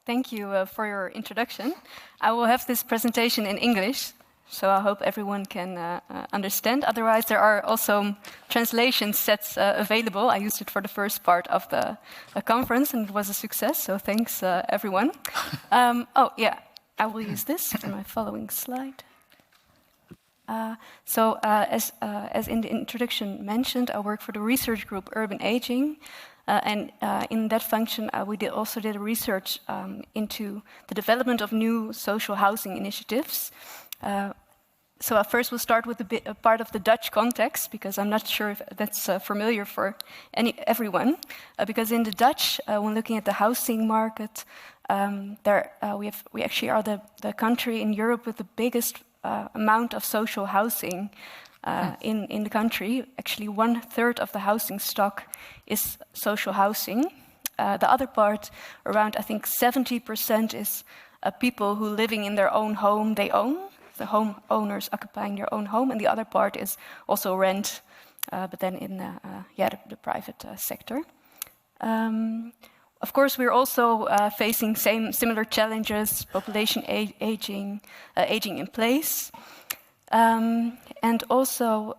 Thank you for your introduction. I will have this presentation in English, so I hope everyone can understand. Otherwise, there are also translation sets available. I used it for the first part of the conference, and it was a success, so thanks, everyone. I will use this for my following slide. As in the introduction mentioned, I work for the research group Urban Aging. In that function, we also did a research into the development of new social housing initiatives. First we'll start with a part of the Dutch context, because I'm not sure if that's familiar for everyone. Because in the Dutch, when looking at the housing market, we actually are the country in Europe with the biggest amount of social housing in the country. Actually, 1/3 of the housing stock is social housing. The other part, around I think 70%, is people who living in their own home they own, the homeowners occupying their own home, and the other part is also rent, but then in the private sector. Of course, we're also facing similar challenges: population aging in place. And also,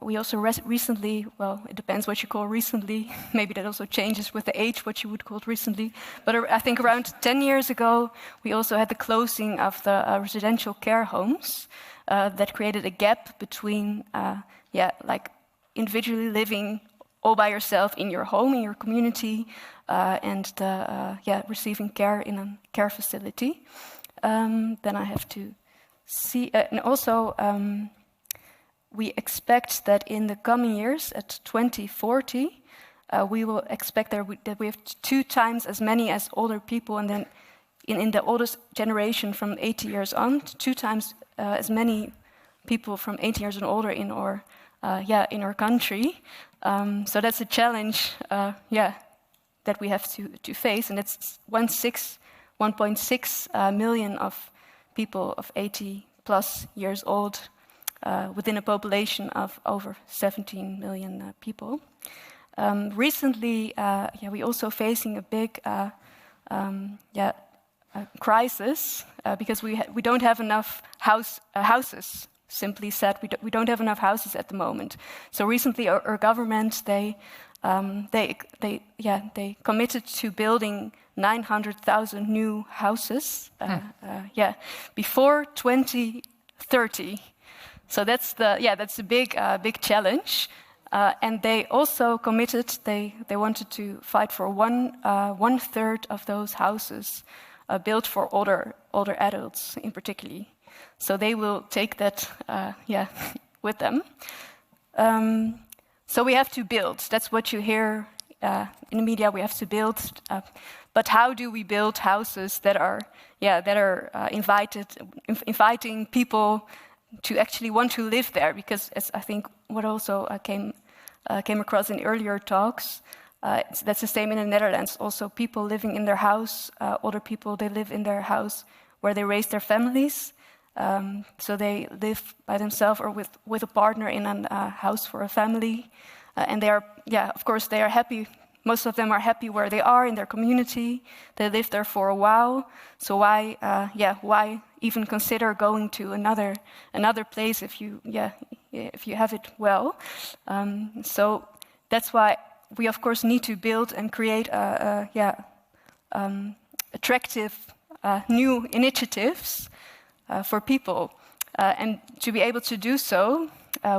we also recently, well, it depends what you call recently, maybe that also changes with the age, what you would call it recently, but I think around 10 years ago, we also had the closing of the residential care homes that created a gap between, like individually living all by yourself in your home, in your community, and receiving care in a care facility. Then I have to see, and also we expect that in the coming years, at 2040, we will expect that we have 2 times as many as older people, and then in the oldest generation from 80 years on, 2 times as many people from 80 years and older in our country. So that's a challenge, that we have to face, and it's 1.6 million of people of 80 plus years old within a population of over 17 million people. Recently, we're also facing a big crisis because we don't have enough houses. Simply said, we don't have enough houses at the moment. So recently, our government they committed to building 900,000 new houses, before 2030. So that's a big challenge. And they also committed they wanted to fight for 1/3 of those houses built for older adults in particular. So they will take that with them. So we have to build. That's what you hear in the media. We have to build. But how do we build houses that are inviting people to actually want to live there? Because as I think what also came across in earlier talks, that's the same in the Netherlands. Also, people living in their house, older people, they live in their house where they raise their families. So they live by themselves or with a partner in a house for a family. And they are, of course, they are happy. Most of them are happy where they are in their community. They live there for a while. So why even consider going to another place if you have it well? So that's why we, of course, need to build and create attractive new initiatives for people. And to be able to do so,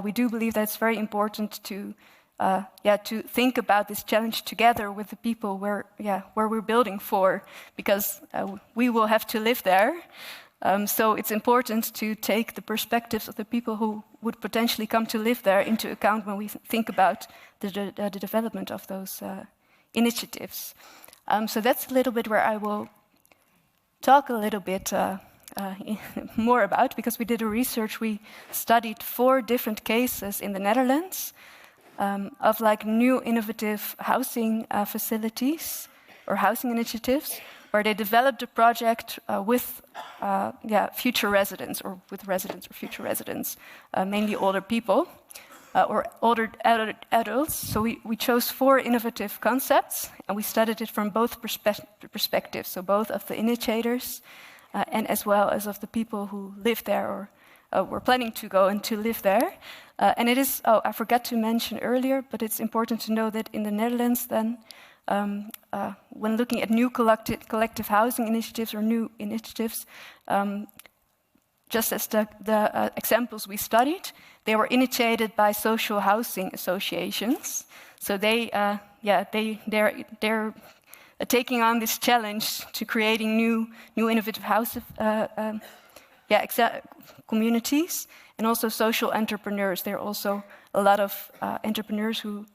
we do believe that it's very important to think about this challenge together with the people where we're building for, because we will have to live there. So it's important to take the perspectives of the people who would potentially come to live there into account when we think about the development of those initiatives. So that's a little bit where I will talk a little bit more about, because we did a research. We studied 4 different cases in the Netherlands of like new innovative housing facilities or housing initiatives, where they developed a project with future residents or with residents or future residents, mainly older people. or older adults. So we chose 4 innovative concepts, and we studied it from both perspectives, so both of the initiators and as well as of the people who live there or were planning to go and to live there. And it is, I forgot to mention earlier, but it's important to know that in the Netherlands then, when looking at new collective housing initiatives or new initiatives, just as the examples we studied, they were initiated by social housing associations. So they're taking on this challenge to creating new innovative house communities, and also social entrepreneurs. There are also a lot of entrepreneurs who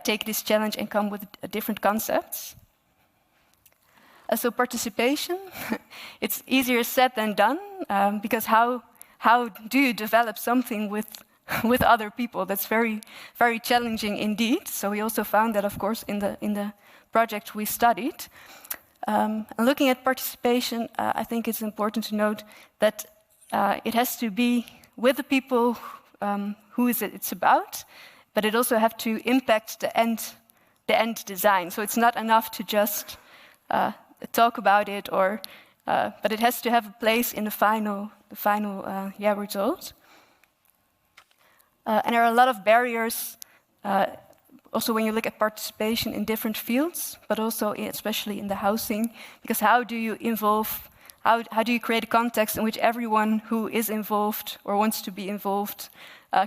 take this challenge and come with different concepts. So participation, it's easier said than done, because how do you develop something with other people? That's very, very challenging indeed. So we also found that, of course, in the project we studied. And looking at participation, I think it's important to note that it has to be with the people who it's about, but it also have to impact the end design. So it's not enough to just talk about it, but it has to have a place in the final result. And there are a lot of barriers, also when you look at participation in different fields, but also especially in the housing, because how do you involve? How do you create a context in which everyone who is involved or wants to be involved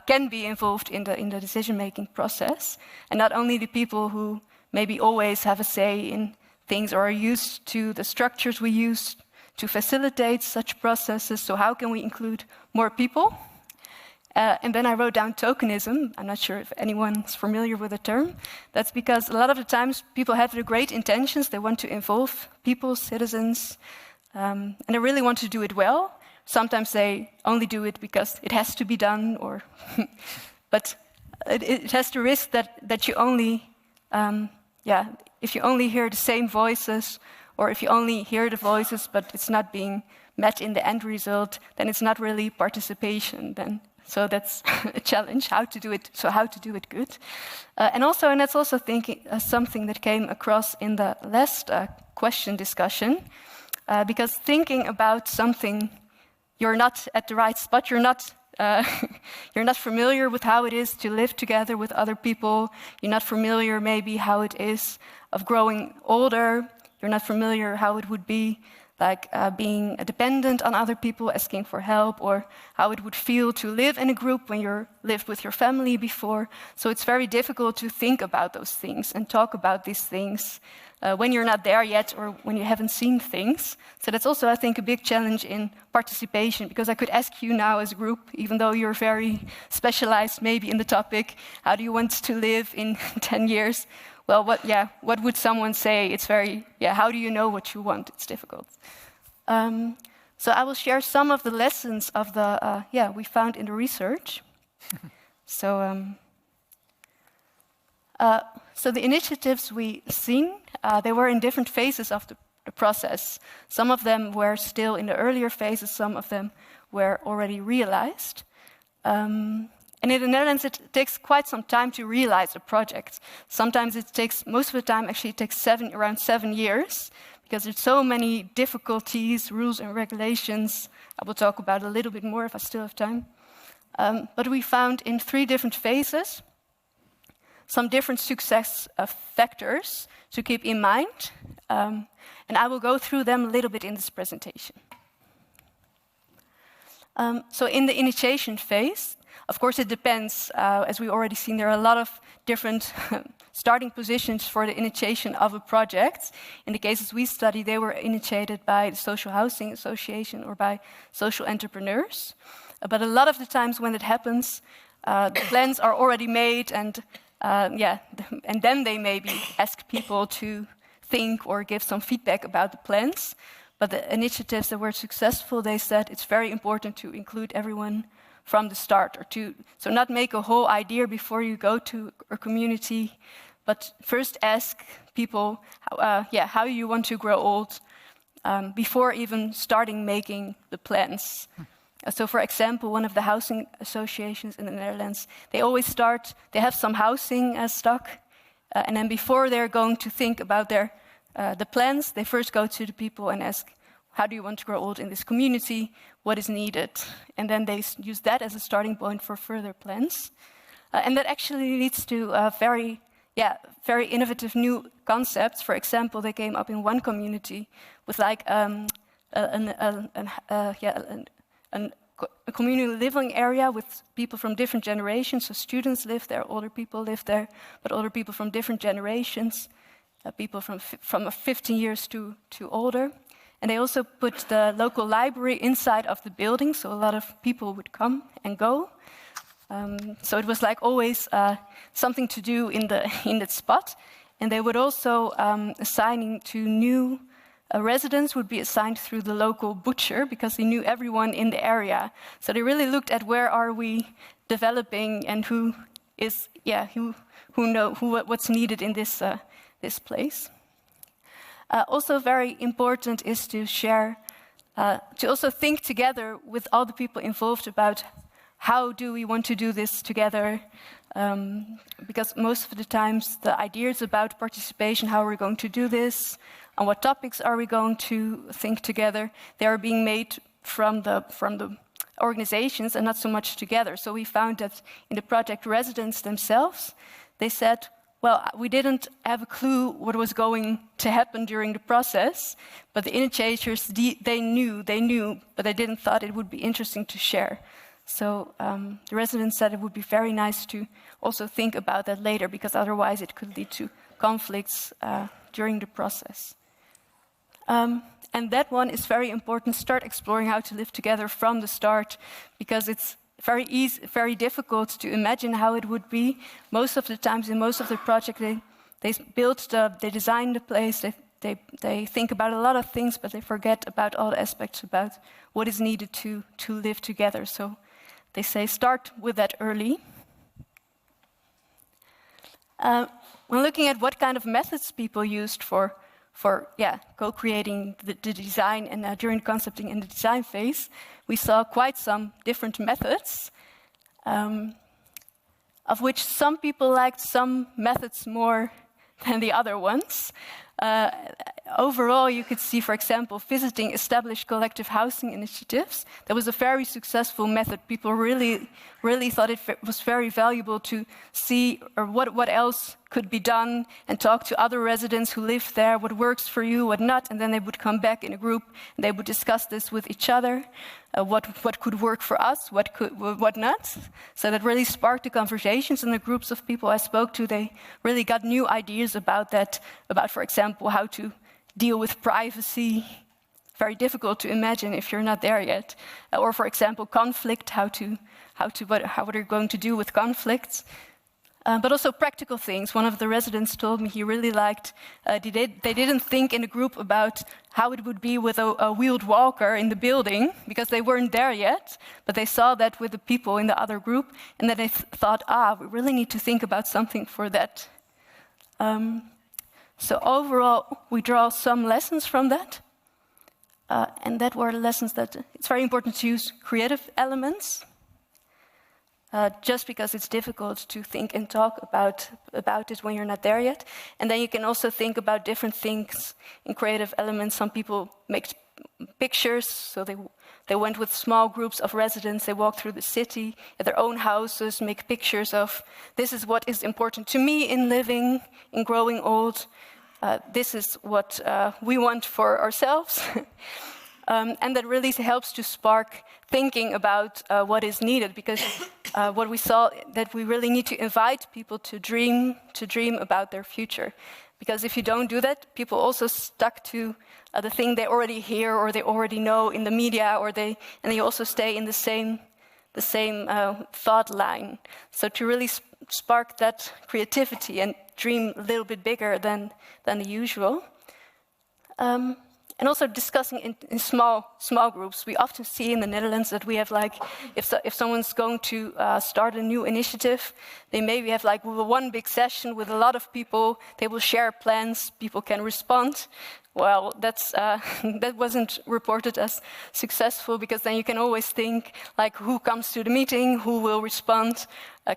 can be involved in the decision-making process, and not only the people who maybe always have a say in things or are used to the structures we use to facilitate such processes. So how can we include more people? And then I wrote down tokenism. I'm not sure if anyone's familiar with the term. That's because a lot of the times people have the great intentions. They want to involve people, citizens, and they really want to do it well. Sometimes they only do it because it has to be done, but it has the risk that you only, if you only hear the same voices, or if you only hear the voices but it's not being met in the end result, then it's not really participation then. So that's a challenge, how to do it good. And that's also something that came across in the last question discussion, because thinking about something, you're not at the right spot, you're not familiar with how it is to live together with other people, you're not familiar maybe how it is of growing older, you're not familiar how it would be like being dependent on other people, asking for help, or how it would feel to live in a group when you lived with your family before. So it's very difficult to think about those things and talk about these things when you're not there yet or when you haven't seen things. So that's also, I think, a big challenge in participation, because I could ask you now as a group, even though you're very specialized maybe in the topic, how do you want to live in 10 years? Well, what would someone say? It's very, how do you know what you want? It's difficult. So I will share some of the lessons of we found in the research. So the initiatives we seen, they were in different phases of the process. Some of them were still in the earlier phases, some of them were already realized. And in the Netherlands, it takes quite some time to realize a project. Sometimes most of the time, actually, it takes around 7 years, because there's so many difficulties, rules and regulations. I will talk about it a little bit more if I still have time. But we found in 3 different phases some different success factors to keep in mind. And I will go through them a little bit in this presentation. So in the initiation phase, of course, it depends. As we already seen, there are a lot of different starting positions for the initiation of a project. In the cases we study, they were initiated by the Social Housing Association or by social entrepreneurs. But a lot of the times when it happens, the plans are already made, and then they maybe ask people to think or give some feedback about the plans. But the initiatives that were successful, they said it's very important to include everyone from the start, so not make a whole idea before you go to a community, but first ask people how you want to grow old before even starting making the plans. So for example, one of the housing associations in the Netherlands, they have some housing stock, and then before they're going to think about the plans, they first go to the people and ask, how do you want to grow old in this community? What is needed? And then they use that as a starting point for further plans. And that actually leads to very innovative new concepts. For example, they came up in one community with like a communal living area with people from different generations. So students live there, older people live there, but older people from different generations, people from 15 years to older. And they also put the local library inside of the building, so a lot of people would come and go. So it was like always something to do in that spot. And they would also assigning to new residents would be assigned through the local butcher because he knew everyone in the area. So they really looked at where are we developing and what's needed in this place. Also very important is to share, to also think together with all the people involved about how do we want to do this together? Because most of the times the ideas about participation, how are we going to do this, and what topics are we going to think together, they are being made from the organizations and not so much together. So we found that in the project residents themselves, they said, well, we didn't have a clue what was going to happen during the process, but the initiators, they knew, but they didn't thought it would be interesting to share. So the residents said it would be very nice to also think about that later, because otherwise it could lead to conflicts during the process. And that one is very important. Start exploring how to live together from the start, because it's very difficult to imagine how it would be. Most of the times in most of the project, they design the place, they think about a lot of things, but they forget about all the aspects about what is needed to live together. So they say start with that early. When looking at what kind of methods people used for co-creating the design and during concepting in the design phase, we saw quite some different methods, of which some people liked some methods more than the other ones. Overall, you could see, for example, visiting established collective housing initiatives. That was a very successful method. People really thought it was very valuable to see what else could be done and talk to other residents who live there, what works for you, what not, and then they would come back in a group and they would discuss this with each other, what could work for us, what not. So that really sparked the conversations, and the groups of people I spoke to, they really got new ideas about that, about, for example, how to deal with privacy. Very difficult to imagine if you're not there yet. Or, for example, conflict, what are you going to do with conflicts? But also practical things. One of the residents told me he really liked, they didn't think in a group about how it would be with a wheeled walker in the building, because they weren't there yet, but they saw that with the people in the other group, and then they thought, we really need to think about something for that. So overall, we draw some lessons from that, and that were the lessons that it's very important to use creative elements, just because it's difficult to think and talk about it when you're not there yet. And then you can also think about different things in creative elements. Some people make pictures, so they went with small groups of residents, they walked through the city at their own houses, make pictures of, this is what is important to me in living, in growing old, this is what we want for ourselves. And that really helps to spark thinking about what is needed, because what we saw, that we really need to invite people to dream about their future. Because if you don't do that, people also stuck to the thing they already hear or they already know in the media, and they also stay in the same thought line. So to really spark that creativity and dream a little bit bigger than the usual. And also discussing in small groups. We often see in the Netherlands that we have like, if someone's going to start a new initiative, they maybe have like one big session with a lot of people. They will share plans. People can respond. Well, that wasn't reported as successful, because then you can always think like, who comes to the meeting, who will respond?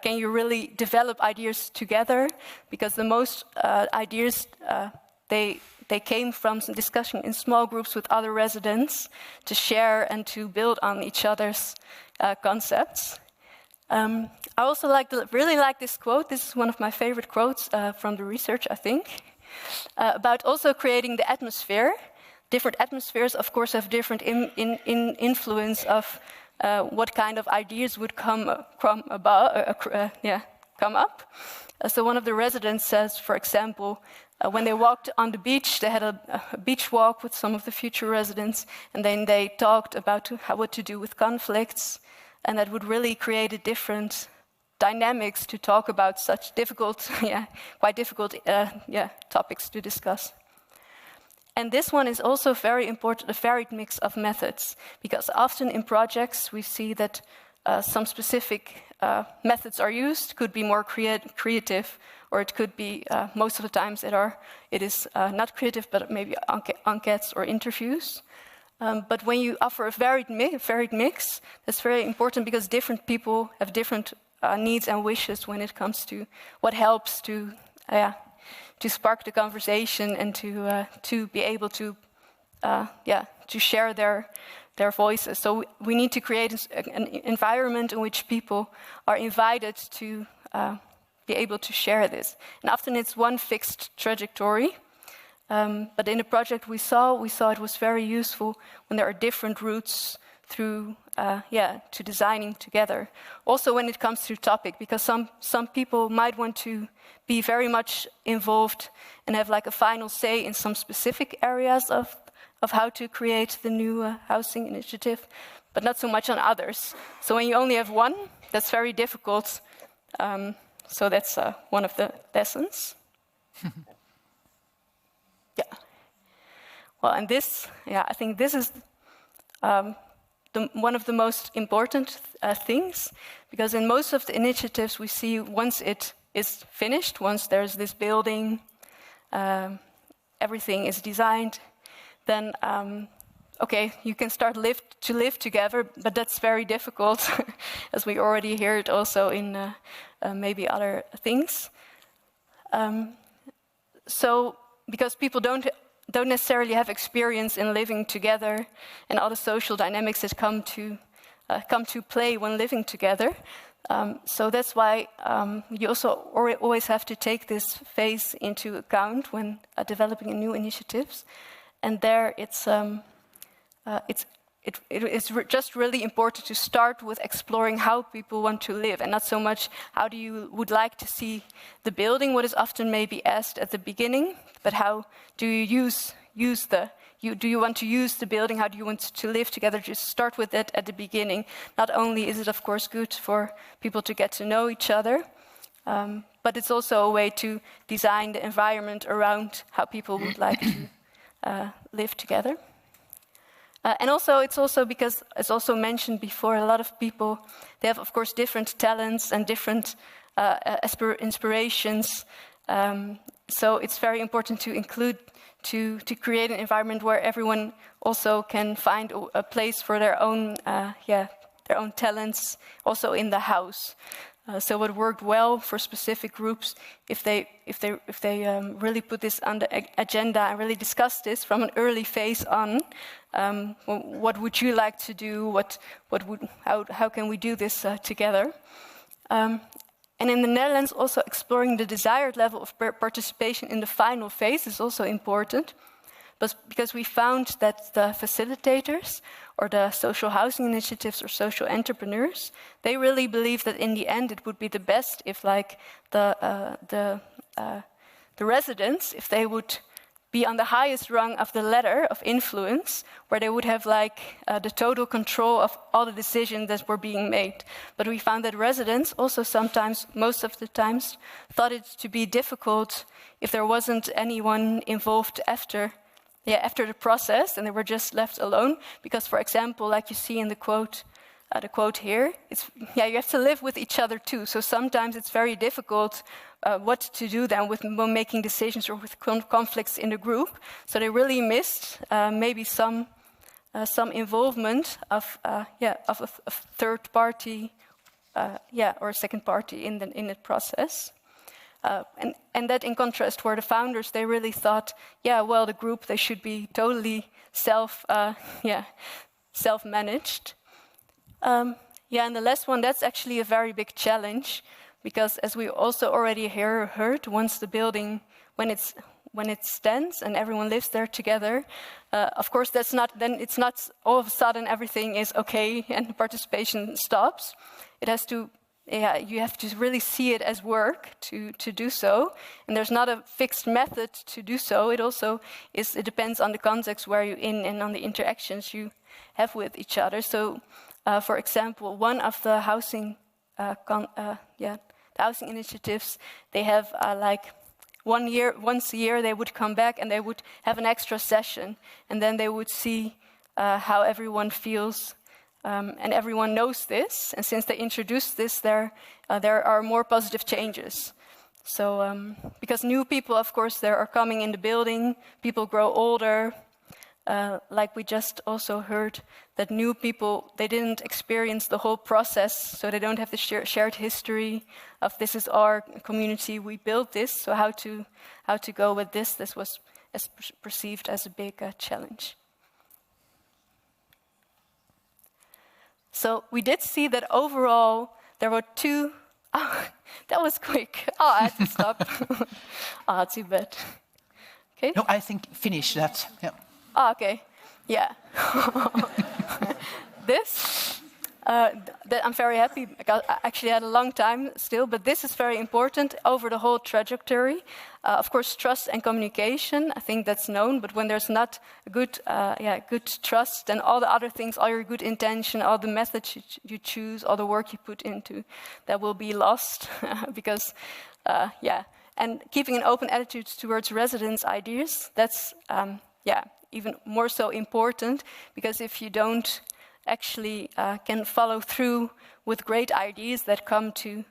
Can you really develop ideas together? Because the most ideas they came from some discussion in small groups with other residents to share and to build on each other's concepts. I also really like this quote. This is one of my favorite quotes from the research, I think, about also creating the atmosphere. Different atmospheres, of course, have different influence of what kind of ideas would come up. So one of the residents says, for example, when they walked on the beach, they had a beach walk with some of the future residents, and then they talked about what to do with conflicts, and that would really create a different dynamics to talk about such difficult, quite difficult topics to discuss. And this one is also very important, a varied mix of methods, because often in projects we see that some specific methods are used, could be more creative, or it could be, most of the times it is not creative, but maybe enquêtes or interviews. But when you offer a varied mix, that's very important, because different people have different needs and wishes when it comes to what helps to spark the conversation and to be able to share their voices. So we need to create an environment in which people are invited to be able to share this. And often it's one fixed trajectory. But in the project we saw it was very useful when there are different routes through to designing together. Also when it comes to topic, because some people might want to be very much involved and have like a final say in some specific areas of how to create the new housing initiative, but not so much on others. So when you only have one, that's very difficult. So that's one of the lessons. Well, and this, I think this is one of the most important things, because in most of the initiatives we see once it is finished, once there's this building, everything is designed, then you can start to live together, but that's very difficult, as we already heard also in maybe other things. So because people don't necessarily have experience in living together and all the social dynamics that come to play when living together. So that's why you also always have to take this phase into account when developing new initiatives. And there it's just really important to start with exploring how people want to live, and not so much how would like to see the building, what is often maybe asked at the beginning, but how do you do you want to use the building, how do you want to live together? Just start with that at the beginning. Not only is it of course good for people to get to know each other, but it's also a way to design the environment around how people would like to live together. And also, it's also because, as also mentioned before, a lot of people, they have, of course, different talents and different inspirations. So it's very important to include, to create an environment where everyone also can find a place for their own talents, also in the house. So what worked well for specific groups, if they really put this on the agenda and really discuss this from an early phase on, what would you like to do? How can we do this together? And in the Netherlands, also exploring the desired level of participation in the final phase is also important, but because we found that the facilitators or the social housing initiatives or social entrepreneurs, they really believe that in the end it would be the best if, like, the residents, if they would be on the highest rung of the ladder of influence, where they would have the total control of all the decisions that were being made. But we found that residents also sometimes, most of the times, thought it to be difficult if there wasn't anyone involved after after the process, and they were just left alone. Because, for example, like you see in the quote here, it's you have to live with each other too. So sometimes it's very difficult what to do then with making decisions or with conflicts in the group. So they really missed maybe some involvement of a third party, or a second party in the process. And that in contrast, where the founders, they really thought, the group, they should be totally self-managed. And the last one, that's actually a very big challenge, because as we also already heard, once the building, when it stands and everyone lives there together, of course, it's not all of a sudden everything is okay and participation stops. It has to, you have to really see it as work to do so. And there's not a fixed method to do so. It also it depends on the context where you're in and on the interactions you have with each other. So, for example, one of the housing initiatives, they have once a year they would come back and they would have an extra session, and then they would see how everyone feels, and everyone knows this. And since they introduced this, there are more positive changes. So because new people, of course, there are coming in the building, people grow older. Like we just also heard, that new people, they didn't experience the whole process, so they don't have the shared history of this is our community, we built this, so how to go with this was perceived as a big challenge. So we did see that overall there were two, that was quick. I had to stop. Too bad. Okay. No, I think finish that, yeah. Okay, yeah. That I'm very happy, because I actually had a long time still, but this is very important over the whole trajectory. Of course, trust and communication, I think that's known, but when there's not a good trust, then all the other things, all your good intention, all the methods you choose, all the work you put into, that will be lost, because, and keeping an open attitude towards residents' ideas, that's, even more so important, because if you don't actually can follow through with great ideas that come to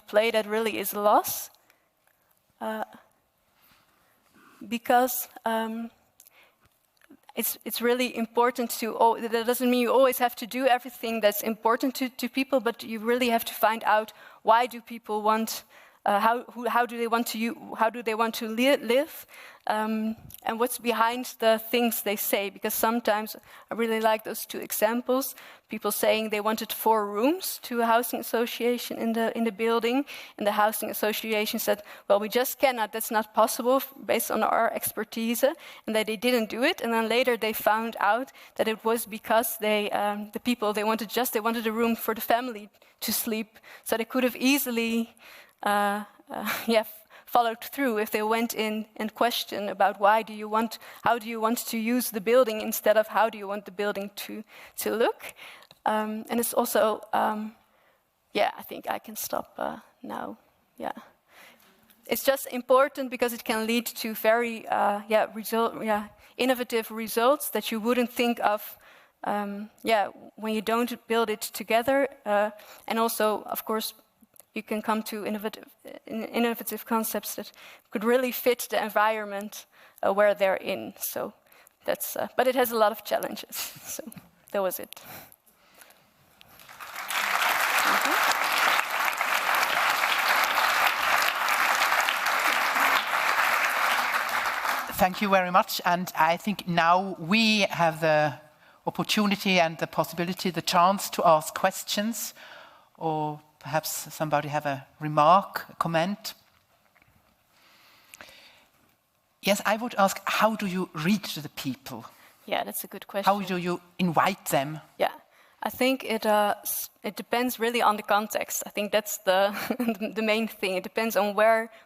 play, that really is a loss. Because it's really important to. That doesn't mean you always have to do everything that's important to people, but you really have to find out why do people want. How do they want to live, and what's behind the things they say? Because sometimes I really like those two examples. People saying they wanted 4 rooms to a housing association in the building, and the housing association said, "Well, we just cannot. That's not possible based on our expertise," and that they didn't do it. And then later they found out that it was because the people they wanted a room for the family to sleep, so they could have easily. Followed through if they went in and questioned about how do you want to use the building instead of how do you want the building to look. And it's also, I think I can stop now. Yeah, it's just important because it can lead to very innovative results that you wouldn't think of. When you don't build it together, and also, of course. You can come to innovative concepts that could really fit the environment where they're in. So that's, but it has a lot of challenges. So that was it. Thank you very much. And I think now we have the opportunity and the possibility, the chance to ask questions, or perhaps somebody have a remark, a comment. Yes, I would ask, how do you reach the people? Yeah, that's a good question. How do you invite them? Yeah, I think it depends really on the context. I think that's the main thing. It depends on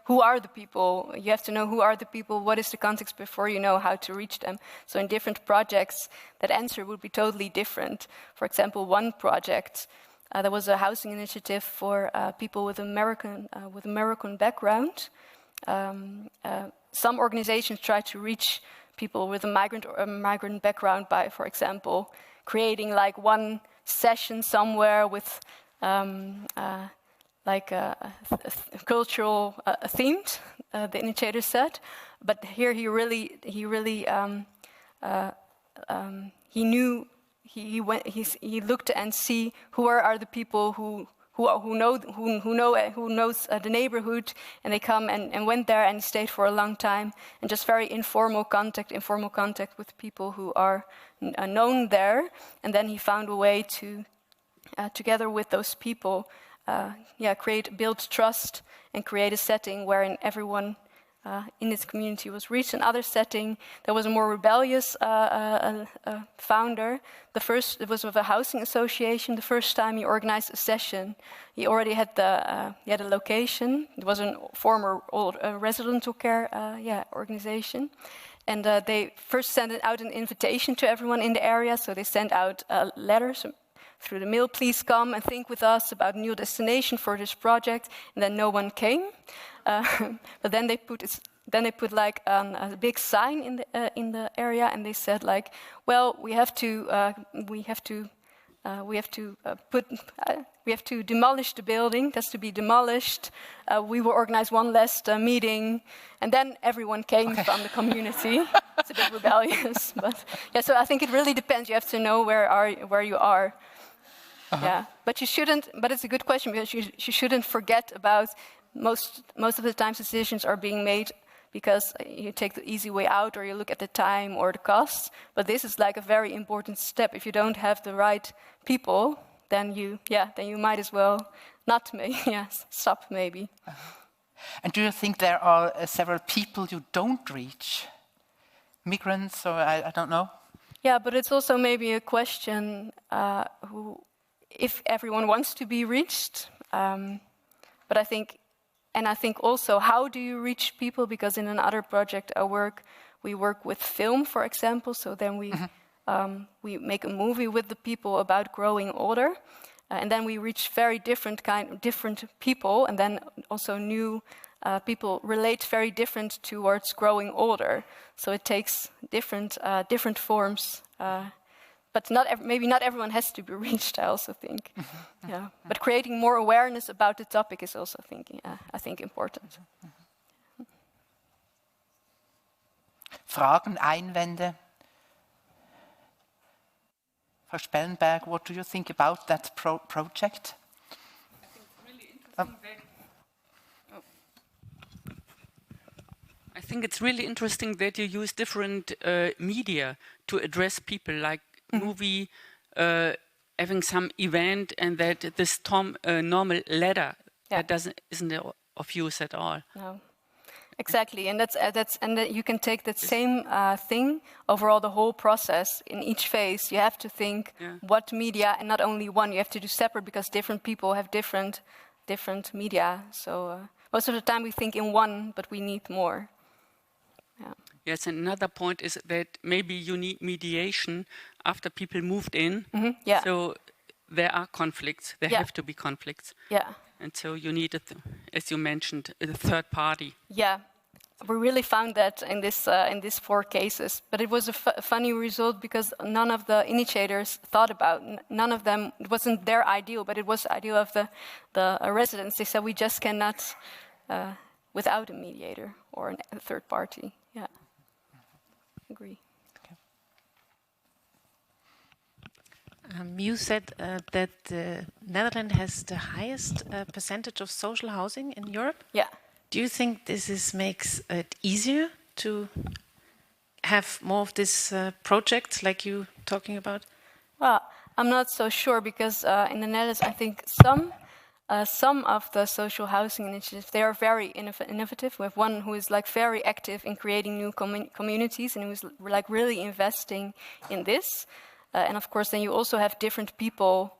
who are the people. You have to know who are the people, what is the context before you know how to reach them. So in different projects, that answer would be totally different. For example, one project, there was a housing initiative for people with American background, some organizations try to reach people with a migrant background by, for example, creating like one session somewhere with like a cultural themed. The initiator said, but here he looked and see who are the people who knows the neighborhood, and they come and went there and stayed for a long time, and just very informal contact with people who are known there, and then he found a way to, together with those people, build trust and create a setting wherein everyone in this community was reached. Another setting, there was a more rebellious founder. It was with a housing association. The first time he organized a session, he already had the location. It was a former old residential care organization. And they first sent out an invitation to everyone in the area. So they sent out letters through the mail, please come and think with us about a new destination for this project. And then no one came. But then they put like a big sign in the area, and they said like, well, we have to demolish the building. It has to be demolished. We will organize one last meeting, and then everyone came from the community. It's a bit rebellious, but yeah. So I think it really depends. You have to know where you are. Yeah, but you shouldn't. But it's a good question, because you shouldn't forget about most of the times decisions are being made because you take the easy way out, or you look at the time or the costs. But this is like a very important step. If you don't have the right people, then you might as well not stop maybe. And do you think there are several people you don't reach? Migrants, or I don't know? Yeah, but it's also maybe a question if everyone wants to be reached. But I think also, how do you reach people? Because in another project we work with film, for example. So then we make a movie with the people about growing older, and then we reach very different people, and then also new people relate very different towards growing older. So it takes different forms. But maybe not everyone has to be reached, I also think. Yeah. But creating more awareness about the topic is also, I think, important. Fragen, Einwände? Frau Spellenberg, what do you think about that project? I think it's really interesting that you use different media to address people, like movie, having some event, and that this normal letter that isn't of use at all. No, exactly, and that you can take that same thing overall the whole process. In each phase, you have to think what media, and not only one. You have to do separate, because different people have different media. So most of the time we think in one, but we need more. Yeah. Yes, and another point is that maybe you need mediation after people moved in. Yeah. So there are conflicts. There have to be conflicts. Yeah. And so you need, as you mentioned, a third party. Yeah. We really found that in these 4 cases. But it was a funny result, because none of the initiators thought about, none of them, it wasn't their ideal, but it was the ideal of the residents. They said we just cannot without a mediator or a third party. Yeah. Agree. You said that the Netherlands has the highest percentage of social housing in Europe. Yeah. Do you think this makes it easier to have more of this projects like you talking about? Well, I'm not so sure, because in the Netherlands, I think some of the social housing initiatives, they are very innovative. We have one who is like very active in creating new communities, and who is like really investing in this. And of course, then you also have different people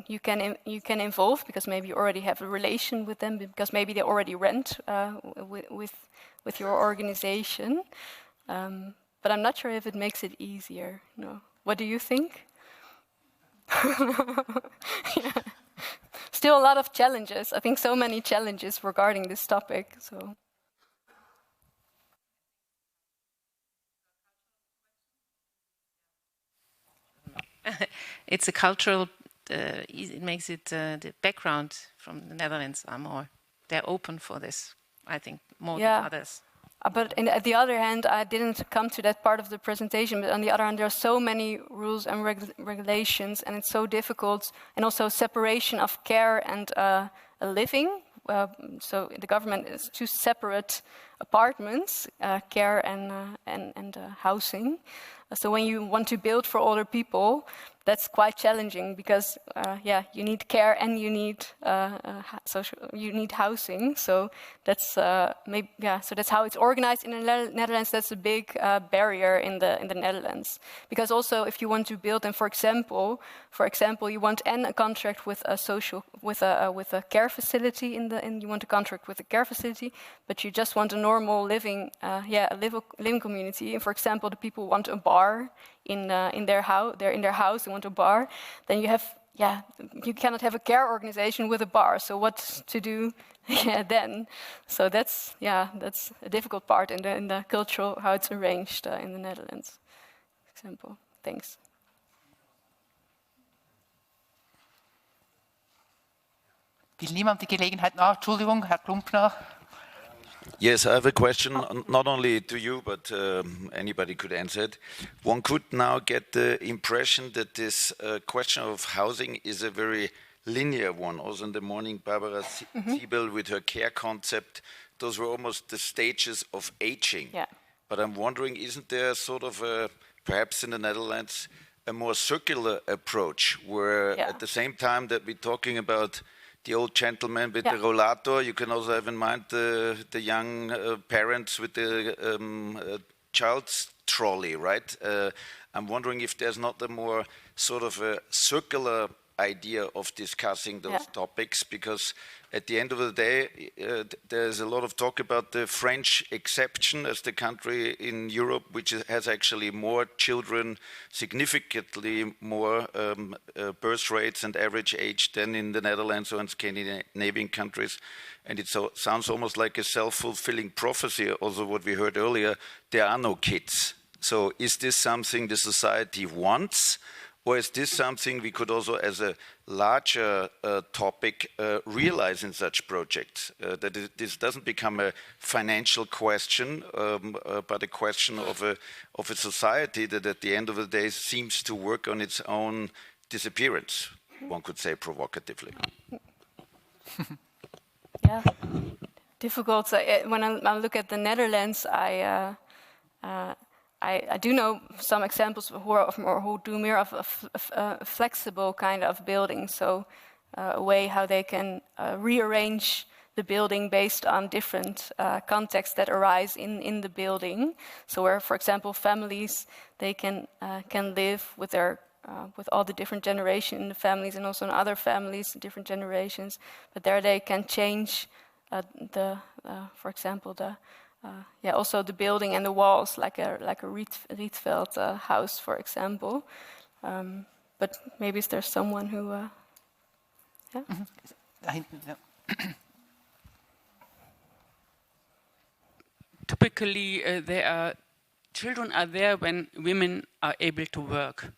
you can involve, because maybe you already have a relation with them, because maybe they already rent with your organization. But I'm not sure if it makes it easier. No. What do you think? Yeah. still a lot of challenges. I think so many challenges regarding this topic. So. It's a cultural, it makes it, the background from the Netherlands are more, they're open for this, I think, more than others. But at the other hand, I didn't come to that part of the presentation, but on the other hand, there are so many rules and regulations, and it's so difficult, and also separation of care and living. So the government is two separate apartments, care and housing. So when you want to build for older people, that's quite challenging because, you need care and you need you need housing. So that's so that's how it's organized in the Netherlands. That's a big barrier in the Netherlands, because also if you want to build, and for example, you want a contract with a with a care facility and you want a contract with a care facility, but you just want a normal living living community. And for example, the people want a bar in their house. They're in their house. They want a bar. Then you cannot have a care organization with a bar. So what to do then? So that's a difficult part in the cultural, how it's arranged in the Netherlands. Example. Thanks. Will niemand die Gelegenheit nach? Entschuldigung, Herr Klumpner. Yes, I have a question, not only to you, but anybody could answer it. One could now get the impression that this question of housing is a very linear one. Also in the morning, Barbara Siebel with her care concept, those were almost the stages of aging. Yeah. But I'm wondering, isn't there sort of perhaps in the Netherlands, a more circular approach where at the same time that we're talking about the old gentleman with the rollator, you can also have in mind the young parents with the child's trolley, right? I'm wondering if there's not a more sort of a circular idea of discussing those topics, because at the end of the day, there's a lot of talk about the French exception as the country in Europe which has actually more children, significantly more birth rates and average age than in the Netherlands or in Scandinavian countries. And it sounds almost like a self-fulfilling prophecy, also what we heard earlier, there are no kids. So is this something the society wants? Or is this something we could also, as a larger topic, realize in such projects? That this doesn't become a financial question, but a question of a society that at the end of the day seems to work on its own disappearance, one could say provocatively. Yeah, difficult. When I look at the Netherlands, I do know some examples who do more of a flexible kind of building, so a way how they can rearrange the building based on different contexts that arise in the building. So where, for example, families, they can live with their with all the different generations in the families, and also in other families, different generations. But there they can change for example, also the building and the walls, like a Rietveld house, for example. But maybe there's someone who, Typically, children are there when women are able to work.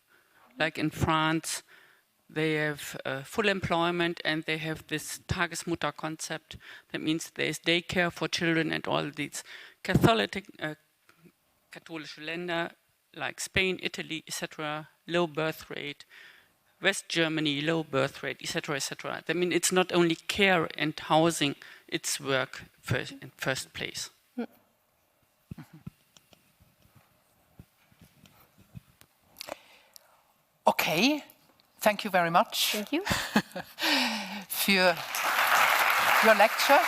Like in France, they have full employment and they have this Tagesmutter concept. That means there is daycare for children, and all these Catholic Länder like Spain, Italy, etc., low birth rate. West Germany, low birth rate, etc., etc. I mean, it's not only care and housing, it's work in first place. Okay, thank you very much. Thank you. For your lecture.